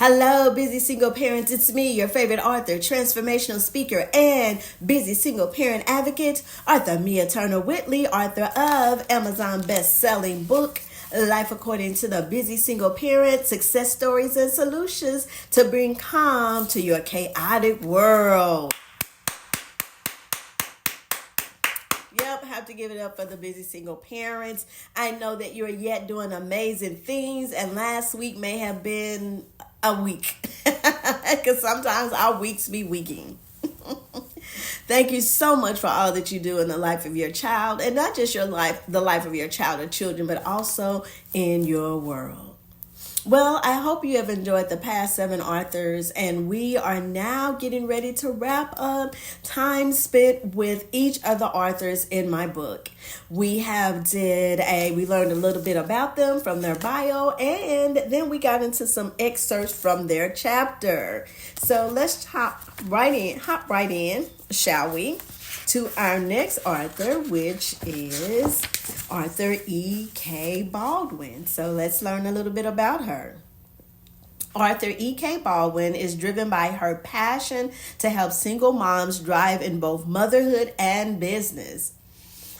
Hello, busy single parents. It's me, your favorite author, transformational speaker, and busy single parent advocate, author Mia Turner-Whitley, author of Amazon best-selling book, Life According to the Busy Single Parent, Success Stories and Solutions to Bring Calm to Your Chaotic World. Yep, have to give it up for the busy single parents. I know that you're yet doing amazing things, and last week may have been a week because sometimes our weeks be weeking. Thank you so much for all that you do in the life of your child, and not just your life, the life of your child or children, but also in your world. Well, I hope you have enjoyed the past 7 authors, and we are now getting ready to wrap up time spent with each of the authors in my book. We learned a little bit about them from their bio, and then we got into some excerpts from their chapter. So let's hop right in, shall we, to our next author, which is Author E.K. Baldwin. So let's learn a little bit about her. Author E.K. Baldwin is driven by her passion to help single moms thrive in both motherhood and business.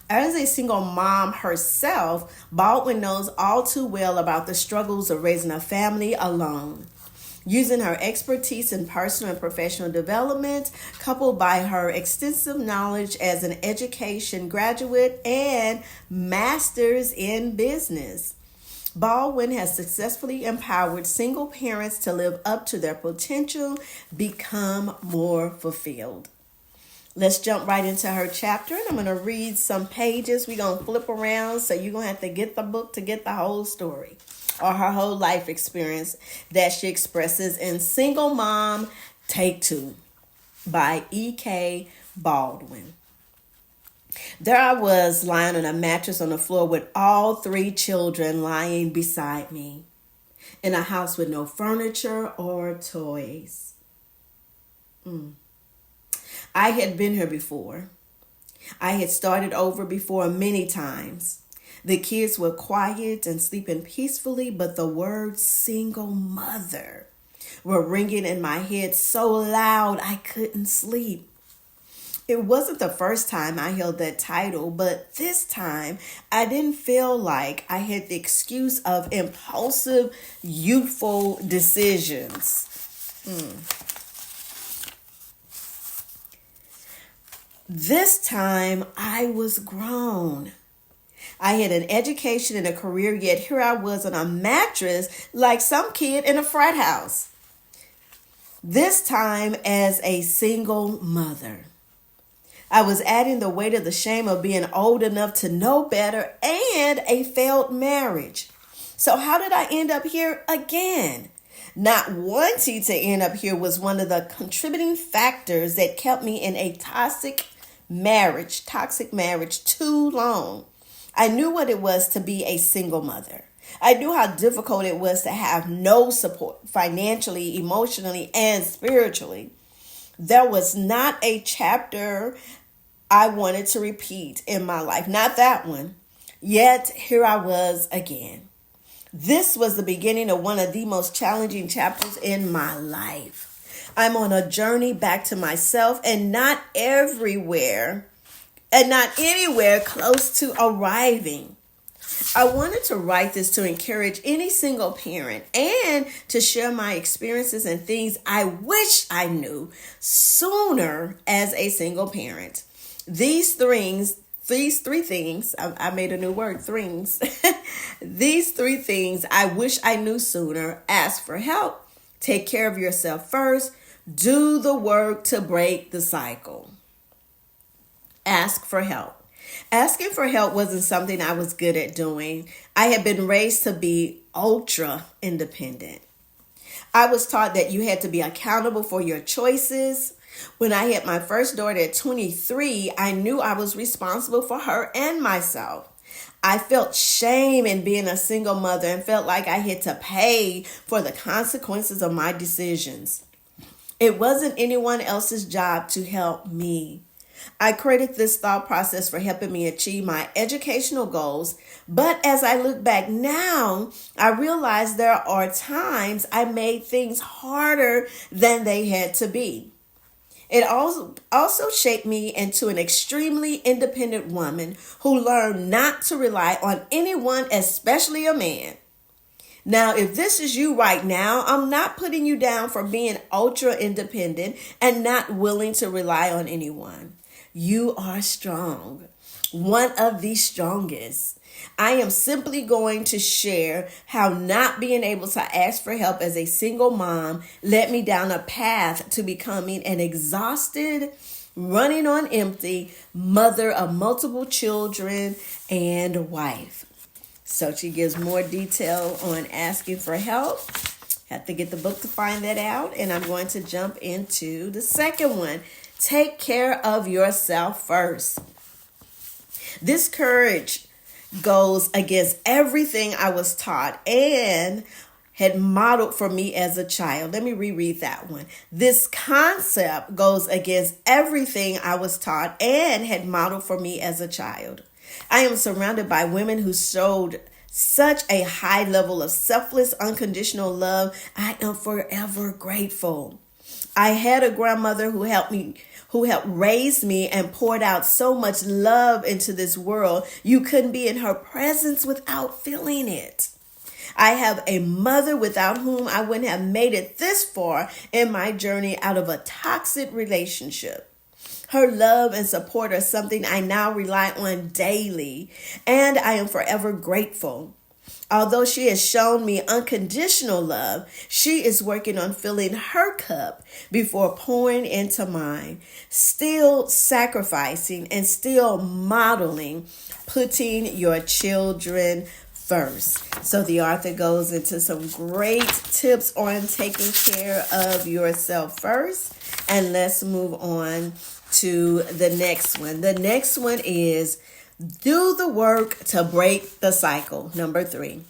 As a single mom herself, Baldwin knows all too well about the struggles of raising a family alone. Using her expertise in personal and professional development, coupled by her extensive knowledge as an education graduate and master's in business, Baldwin has successfully empowered single parents to live up to their potential, become more fulfilled. Let's jump right into her chapter, and I'm going to read some pages. We're going to flip around, so you're going to have to get the book to get the whole story, or her whole life experience that she expresses in Single Mom Take 2 by E.K. Baldwin. There I was, lying on a mattress on the floor with all 3 children lying beside me, in a house with no furniture or toys. I had been here before. I had started over before many times. The kids were quiet and sleeping peacefully, but the words single mother were ringing in my head so loud I couldn't sleep. It wasn't the first time I held that title, but this time I didn't feel like I had the excuse of impulsive, youthful decisions. This time I was grown. I had an education and a career, yet here I was on a mattress like some kid in a frat house. This time as a single mother. I was adding the weight of the shame of being old enough to know better and a failed marriage. So how did I end up here again? Not wanting to end up here was one of the contributing factors that kept me in a toxic marriage too long. I knew what it was to be a single mother. I knew how difficult it was to have no support financially, emotionally, and spiritually. There was not a chapter I wanted to repeat in my life, not that one. Yet here I was again. This was the beginning of one of the most challenging chapters in my life. I'm on a journey back to myself, and not anywhere close to arriving. I wanted to write this to encourage any single parent and to share my experiences and things I wish I knew sooner as a single parent. These three things, I made a new word, things. These 3 things I wish I knew sooner: ask for help, take care of yourself first, do the work to break the cycle. Ask for help. Asking for help wasn't something I was good at doing. I had been raised to be ultra independent. I was taught that you had to be accountable for your choices. When I had my first daughter at 23, I knew I was responsible for her and myself. I felt shame in being a single mother and felt like I had to pay for the consequences of my decisions. It wasn't anyone else's job to help me. I credit this thought process for helping me achieve my educational goals, but as I look back now, I realize there are times I made things harder than they had to be. It also shaped me into an extremely independent woman who learned not to rely on anyone, especially a man. Now, if this is you right now, I'm not putting you down for being ultra independent and not willing to rely on anyone. You are strong, one of the strongest. I am simply going to share how not being able to ask for help as a single mom led me down a path to becoming an exhausted, running on empty mother of multiple children and wife. So she gives more detail on asking for help. Have to get the book to find that out. And I'm going to jump into the second one. Take care of yourself first. This courage goes against everything I was taught and had modeled for me as a child. Let me reread that one. This concept goes against everything I was taught and had modeled for me as a child. I am surrounded by women who showed such a high level of selfless, unconditional love. I am forever grateful. I had a grandmother who helped raise me and poured out so much love into this world. You couldn't be in her presence without feeling it. I have a mother without whom I wouldn't have made it this far in my journey out of a toxic relationship. Her love and support are something I now rely on daily, and I am forever grateful. Although she has shown me unconditional love, she is working on filling her cup before pouring into mine, still sacrificing and still modeling, putting your children first. So the author goes into some great tips on taking care of yourself first. And let's move on to the next one. The next one is do the work to break the cycle. Number 3.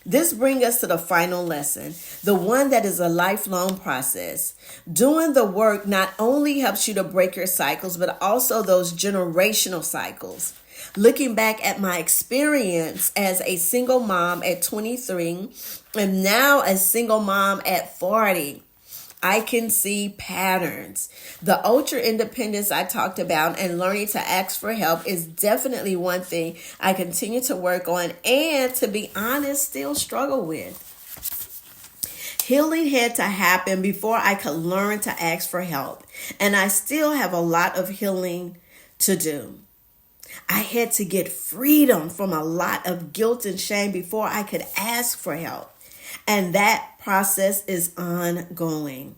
This brings us to the final lesson, the one that is a lifelong process. Doing the work not only helps you to break your cycles, but also those generational cycles. Looking back at my experience as a single mom at 23 and now a single mom at 40, I can see patterns. The ultra independence I talked about and learning to ask for help is definitely one thing I continue to work on and, to be honest, still struggle with. Healing had to happen before I could learn to ask for help, and I still have a lot of healing to do. I had to get freedom from a lot of guilt and shame before I could ask for help. And that process is ongoing.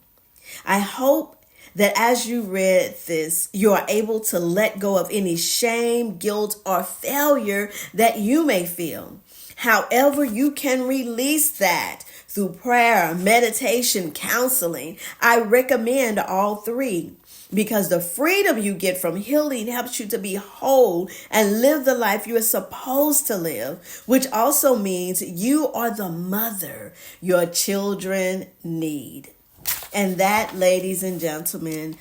I hope that as you read this, you are able to let go of any shame, guilt, or failure that you may feel. However, you can release that through prayer, meditation, counseling. I recommend all 3. Because the freedom you get from healing helps you to be whole and live the life you are supposed to live, which also means you are the mother your children need. And that, ladies and gentlemen,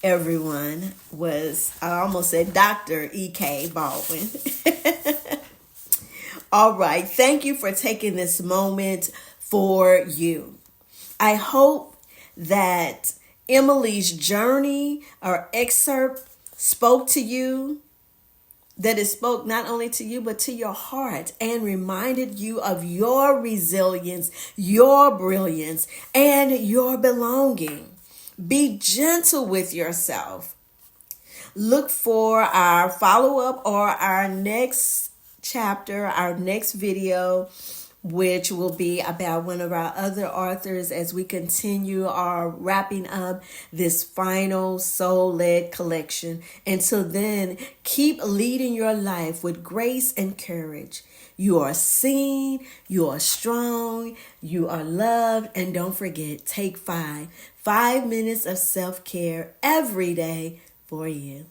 everyone, was, I almost said Dr. E.K. Baldwin. All right. Thank you for taking this moment for you. I hope that Emily's journey or excerpt spoke to you, that it spoke not only to you, but to your heart and reminded you of your resilience, your brilliance, and your belonging. Be gentle with yourself. Look for our follow-up or our next chapter, our next video, which will be about one of our other authors as we continue our wrapping up this final soul-led collection. Until then, keep leading your life with grace and courage. You are seen, you are strong, you are loved, and don't forget, take 5 minutes of self-care every day for you.